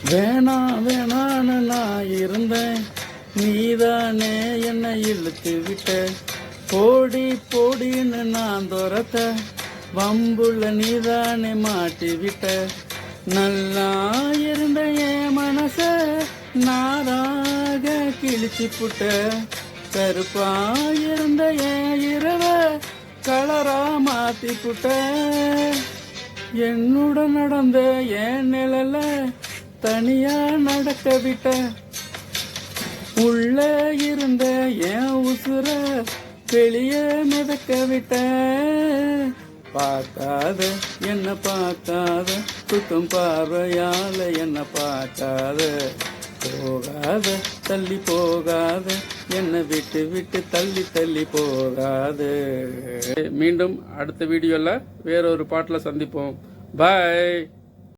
வேணாம் வேணான்னு நான் இருந்தேன், நீதானே என்னை இழுத்து விட்ட. போடி போடின்னு நான் துரத்த, வம்புள்ள நீதானே மாட்டி விட்ட. நல்லா இருந்த என் மனச நாராக கிழிச்சு புட்ட. கருப்பா இருந்த என் இரவ கலரா மாத்தி புட்ட. என்னுடன் நடந்த என் நிழல தனியா நடக்க விட்ட. உள்ள இருந்த என் உசுர வெளியே மிதக்க விட்ட. பார்க்காத என்ன பார்க்காத, சுத்தம் பார்வையால என்ன பார்க்காத. போகாத தள்ளி போகாத, என்னை விட்டு விட்டு தள்ளி தள்ளி போகாத. மீண்டும் அடுத்த வீடியோல வேறொரு பாட்டில் சந்திப்போம். பாய்.